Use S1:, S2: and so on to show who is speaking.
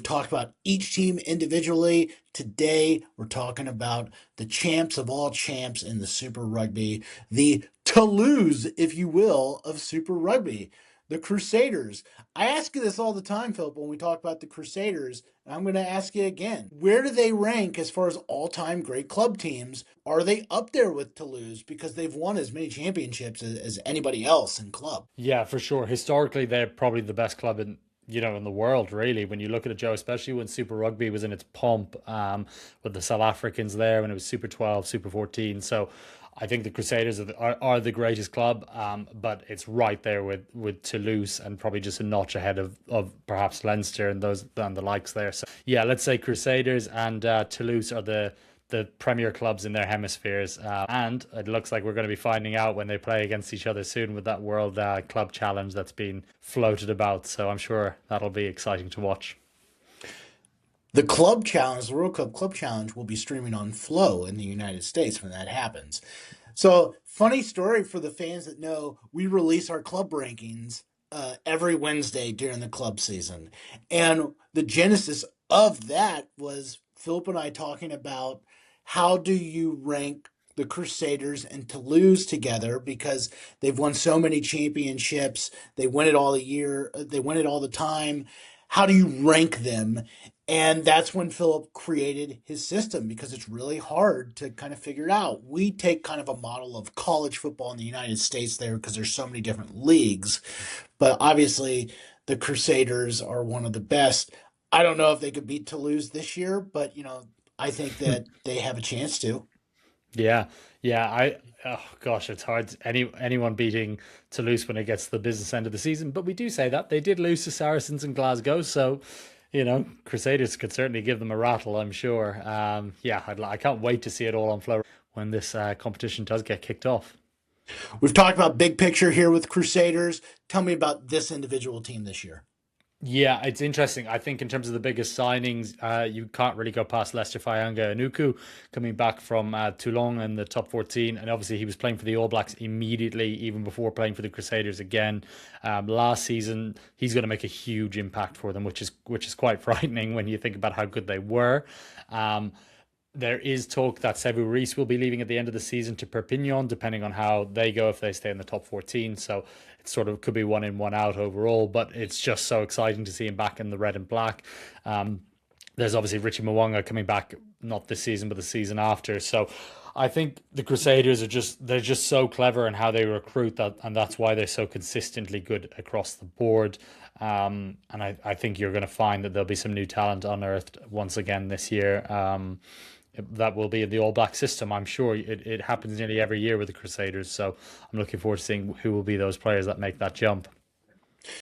S1: talked about each team individually. Today, we're talking about the champs of all champs in the Super Rugby, the Toulouse, if you will, of Super Rugby, the Crusaders. I ask you this all the time, Philip, when we talk about the Crusaders, and I'm going to ask you again. Where do they rank as far as all-time great club teams? Are they up there with Toulouse because they've won as many championships as anybody else in club?
S2: Yeah, for sure. Historically, they're probably the best club in the world, really. When you look at it, Joe, especially when Super Rugby was in its pomp, with the South Africans there, when it was Super 12, Super 14. So I think the Crusaders are the greatest club, but it's right there with Toulouse and probably just a notch ahead of perhaps Leinster and those and the likes there. So yeah, let's say Crusaders and Toulouse are the premier clubs in their hemispheres. And it looks like we're going to be finding out when they play against each other soon with that World Club Challenge that's been floated about. So I'm sure that'll be exciting to watch.
S1: The Club Challenge, the World Cup Club Challenge, will be streaming on Flow in the United States when that happens. So, funny story for the fans that know, we release our club rankings every Wednesday during the club season. And the genesis of that was Philip and I talking about how do you rank the Crusaders and Toulouse together because they've won so many championships, they win it all the year, they win it all the time. How do you rank them? And that's when Philip created his system because it's really hard to kind of figure it out. We take kind of a model of college football in the United States there because there's so many different leagues. But obviously, the Crusaders are one of the best. I don't know if they could beat Toulouse this year, but I think that they have a chance to.
S2: Yeah, yeah. Oh gosh, it's hard. Anyone beating Toulouse when it gets to the business end of the season. But we do say that they did lose to Saracens in Glasgow, so Crusaders could certainly give them a rattle. I'm sure. Yeah, I can't wait to see it all on flow when this competition does get kicked off.
S1: We've talked about big picture here with Crusaders. Tell me about this individual team this year.
S2: Yeah, it's interesting. I think in terms of the biggest signings, you can't really go past Lester Fayanga Anuku coming back from Toulon in the top 14. And obviously, he was playing for the All Blacks immediately, even before playing for the Crusaders again. Last season, he's going to make a huge impact for them, which is quite frightening when you think about how good they were. Um, there is talk that Sevu Reese will be leaving at the end of the season to Perpignan, depending on how they go if they stay in the top 14. So it sort of could be one in, one out overall, but it's just so exciting to see him back in the red and black. Um, there's obviously Richie Mwanga coming back, not this season, but the season after. So I think the Crusaders they're just so clever in how they recruit that, and that's why they're so consistently good across the board. And I think you're going to find that there'll be some new talent unearthed once again this year. That will be in the All Black system. I'm sure it happens nearly every year with the Crusaders. So I'm looking forward to seeing who will be those players that make that jump.